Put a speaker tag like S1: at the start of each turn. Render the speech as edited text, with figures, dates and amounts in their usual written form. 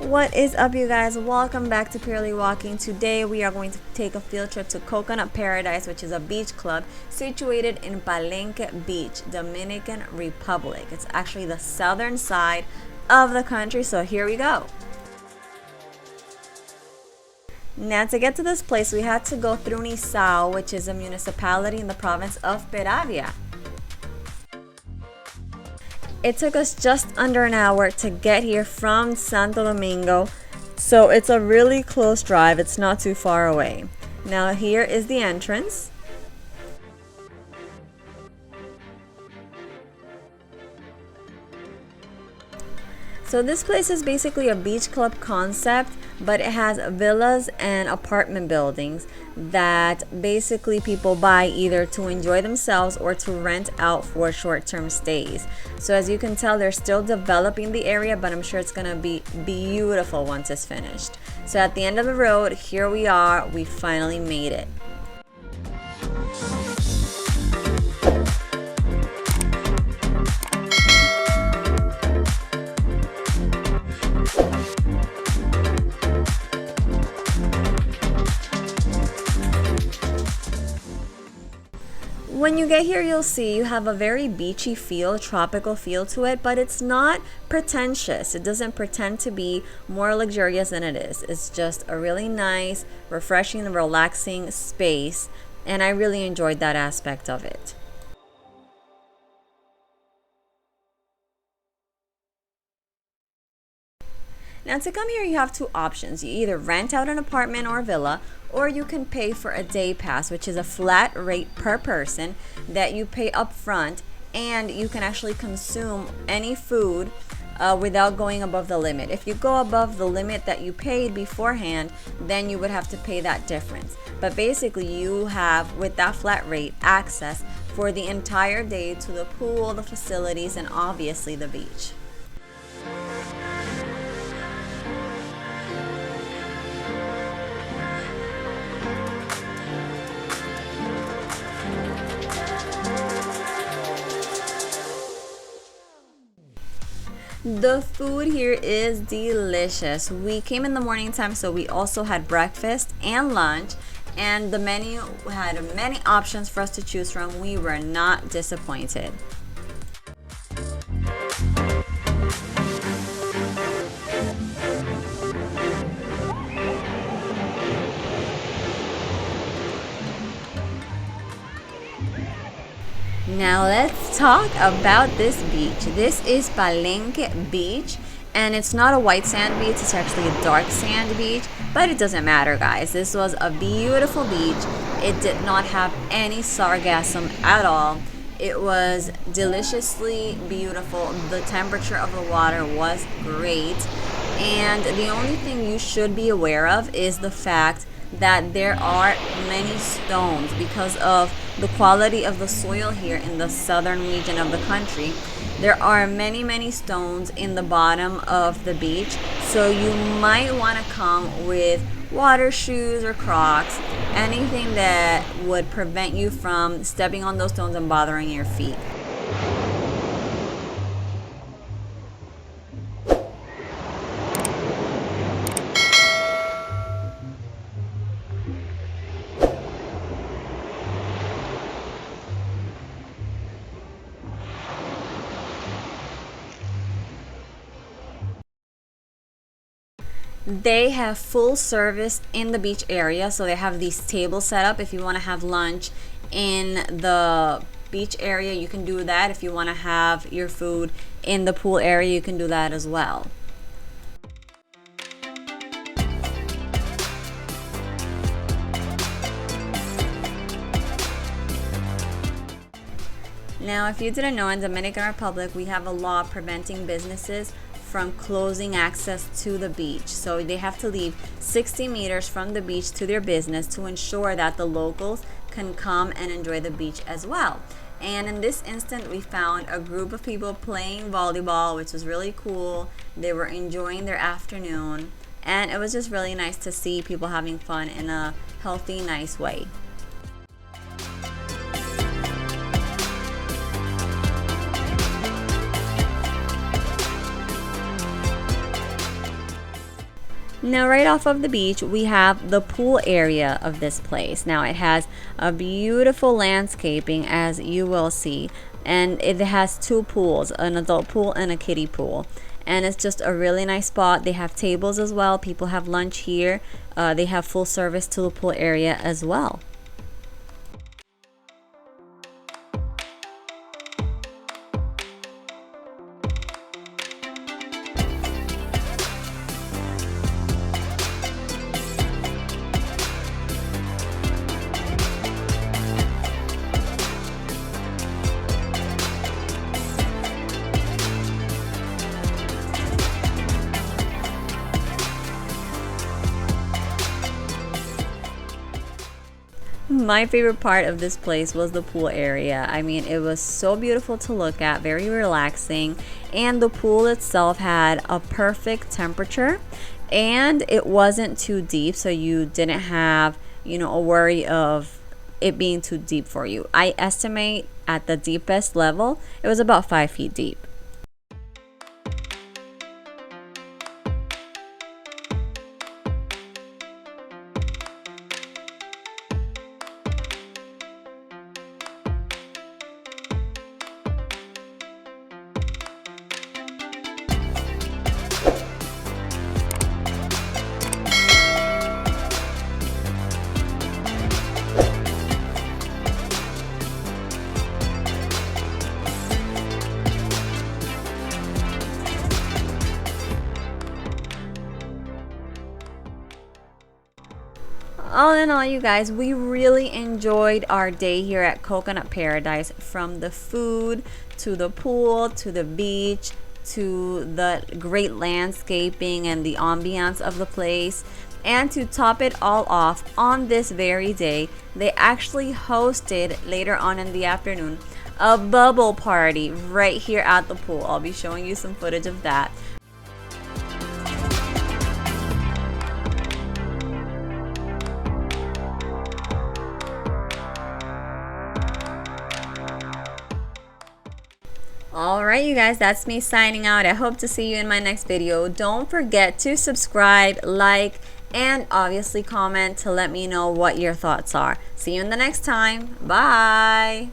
S1: What is up, you guys? Welcome back to Purely Walking. Today we are going to take a field trip to Coconut Paradise, which is a beach club situated in Palenque Beach, Dominican Republic. It's actually the southern side of the country, so here we go. Now, to get to this place, we had to go through Nizao, which is a municipality in the province of Peravia. It took us just under an hour to get here from Santo Domingo, so it's a really close drive. It's not too far away. Now here is the entrance. So this place is basically a beach club concept, but it has villas and apartment buildings that basically people buy either to enjoy themselves or to rent out for short-term stays. So as you can tell, they're still developing the area, but I'm sure it's gonna be beautiful once it's finished. So at the end of the road, here we are. We finally made it. When you get here, you'll see you have a very beachy feel, tropical feel to it, but it's not pretentious. It doesn't pretend to be more luxurious than it is. It's just a really nice, refreshing, and relaxing space, and I really enjoyed that aspect of it. Now, to come here, you have two options. You either rent out an apartment or villa, or you can pay for a day pass, which is a flat rate per person that you pay up front, and you can actually consume any food without going above the limit. If you go above the limit that you paid beforehand, then you would have to pay that difference. But basically, you have, with that flat rate, access for the entire day to the pool, the facilities, and obviously the beach. The food here is delicious. We came in the morning time, so we also had breakfast and lunch, and the menu had many options for us to choose from. We were not disappointed. Now let's talk about this beach. This is Palenque Beach, and it's not a white sand beach, it's actually a dark sand beach, but it doesn't matter, guys. This was a beautiful beach. It did not have any sargassum at all. It was deliciously beautiful. The temperature of the water was great, and the only thing you should be aware of is the fact that there are many stones because of the quality of the soil here in the southern region of the country. There are many stones in the bottom of the beach, so you might want to come with water shoes or Crocs, anything that would prevent you from stepping on those stones and bothering your feet. They have full service in the beach area, so they have these tables set up. If you want to have lunch in the beach area, you can do that. If you want to have your food in the pool area, you can do that as well. Now, if you didn't know, in Dominican Republic, we have a law preventing businesses from closing access to the beach. So they have to leave 60 meters from the beach to their business to ensure that the locals can come and enjoy the beach as well. And in this instant, we found a group of people playing volleyball, which was really cool. They were enjoying their afternoon, and it was just really nice to see people having fun in a healthy, nice way. Now, right off of the beach, we have the pool area of this place. Now, it has a beautiful landscaping, as you will see, and it has two pools, an adult pool and a kiddie pool. And it's just a really nice spot. They have tables as well. People have lunch here. They have full service to the pool area as well. My favorite part of this place was the pool area. I mean, it was so beautiful to look at, very relaxing, and the pool itself had a perfect temperature, and it wasn't too deep, so you didn't have, a worry of it being too deep for you. I estimate at the deepest level, it was about 5 feet deep. All in all, you guys, we really enjoyed our day here at Coconut Paradise, from the food to the pool to the beach to the great landscaping and the ambiance of the place. And to top it all off, on this very day, they actually hosted later on in the afternoon a bubble party right here at the pool. I'll be showing you some footage of that. Alright, you guys, that's me signing out. I hope to see you in my next video. Don't forget to subscribe, like, and obviously comment to let me know what your thoughts are. See you in the next time. Bye!